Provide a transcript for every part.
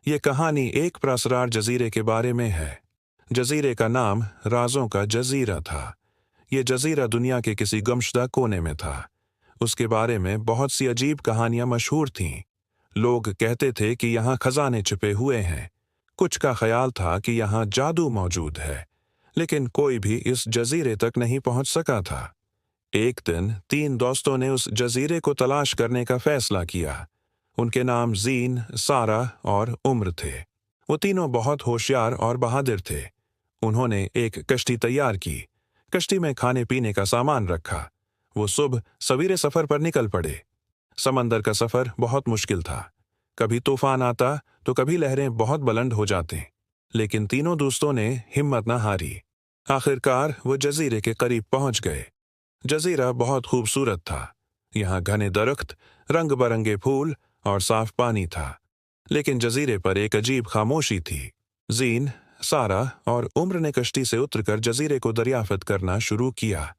ये कहानी एक पुरअसरार जजीरे के बारे में है। जजीरे का नाम राजों का जजीरा था। ये जजीरा दुनिया के किसी गुमशुदा कोने में था। उसके बारे में बहुत सी अजीब कहानियां मशहूर थीं। लोग कहते थे कि यहाँ खजाने छिपे हुए हैं। कुछ का ख्याल था कि यहाँ जादू मौजूद है, लेकिन कोई भी इस जजीरे तक नहीं पहुंच सका था। एक दिन 3 दोस्तों ने उस जजीरे को तलाश करने का फैसला किया। उनके नाम जीन, सारा और उम्र थे। वो तीनों बहुत होशियार और बहादुर थे। उन्होंने एक कश्ती तैयार की। कश्ती में खाने पीने का सामान रखा। वो सुबह सवेरे सफर पर निकल पड़े। समंदर का सफर बहुत मुश्किल था। कभी तूफान आता तो कभी लहरें बहुत बुलंद हो जाती, लेकिन तीनों दोस्तों ने हिम्मत न हारी। आखिरकार वो जजीरे के करीब पहुंच गए। जजीरा बहुत खूबसूरत था। यहाँ घने दरख्त, रंग बरंगे फूल और साफ पानी था, लेकिन जजीरे पर एक अजीब खामोशी थी। जीन, सारा और उम्र ने कश्ती से उतरकर जजीरे को दरियाफ्त करना शुरू किया।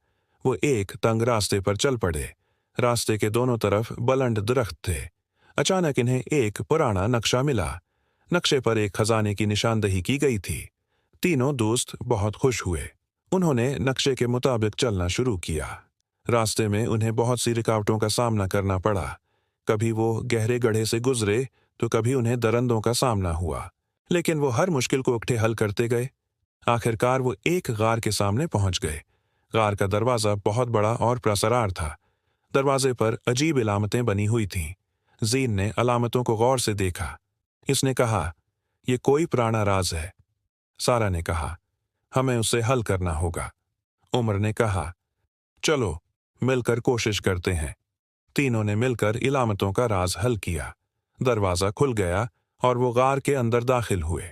वो एक तंग रास्ते पर चल पड़े। रास्ते के दोनों तरफ बुलंद दरख्त थे। अचानक इन्हें एक पुराना नक्शा मिला। नक्शे पर एक खजाने की निशानदही की गई थी। तीनों दोस्त बहुत खुश हुए। उन्होंने नक्शे के मुताबिक चलना शुरू किया। रास्ते में उन्हें बहुत सी रुकावटों का सामना करना पड़ा। कभी वो गहरे गड्ढे से गुजरे तो कभी उन्हें दरंदों का सामना हुआ, लेकिन वो हर मुश्किल को इकट्ठे हल करते गए। आखिरकार वो एक गार के सामने पहुंच गए। गार का दरवाज़ा बहुत बड़ा और प्रसरार था। दरवाजे पर अजीब इलामतें बनी हुई थीं। जीन ने अलामतों को गौर से देखा। इसने कहा, "ये कोई पुराना राज है।" सारा ने कहा, "हमें उसे हल करना होगा।" उमर ने कहा, "चलो मिलकर कोशिश करते हैं।" तीनों ने मिलकर इलामतों का राज हल किया। दरवाज़ा खुल गया और वो गार के अंदर दाखिल हुए।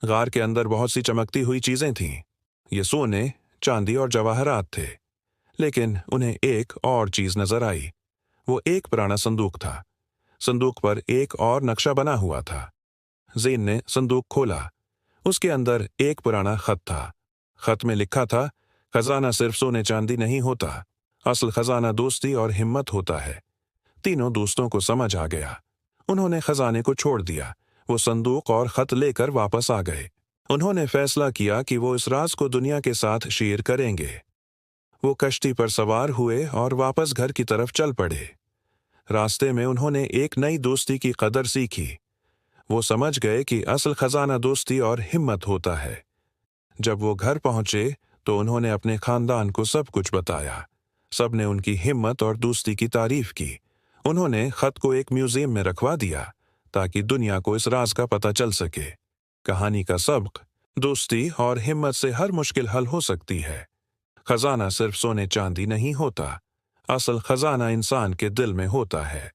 गार के अंदर बहुत सी चमकती हुई चीज़ें थीं। ये सोने, चांदी और जवाहरात थे। लेकिन उन्हें एक और चीज़ नजर आई। वो एक पुराना संदूक था। संदूक पर एक और नक्शा बना हुआ था। जीन ने संदूक खोला। उसके अंदर एक पुराना खत था। खत में लिखा था, "खजाना सिर्फ सोने चांदी नहीं होता। असल खजाना दोस्ती और हिम्मत होता है।" तीनों दोस्तों को समझ आ गया। उन्होंने खजाने को छोड़ दिया। वो संदूक और खत लेकर वापस आ गए। उन्होंने फैसला किया कि वो इस राज को दुनिया के साथ शेयर करेंगे। वो कश्ती पर सवार हुए और वापस घर की तरफ चल पड़े। रास्ते में उन्होंने एक नई दोस्ती की कदर सीखी। वो समझ गए कि असल खजाना दोस्ती और हिम्मत होता है। जब वो घर पहुंचे तो उन्होंने अपने खानदान को सब कुछ बताया। सब ने उनकी हिम्मत और दोस्ती की तारीफ की। उन्होंने खत को एक म्यूजियम में रखवा दिया ताकि दुनिया को इस राज का पता चल सके। कहानी का सबक, दोस्ती और हिम्मत से हर मुश्किल हल हो सकती है। खजाना सिर्फ सोने चांदी नहीं होता। असल खजाना इंसान के दिल में होता है।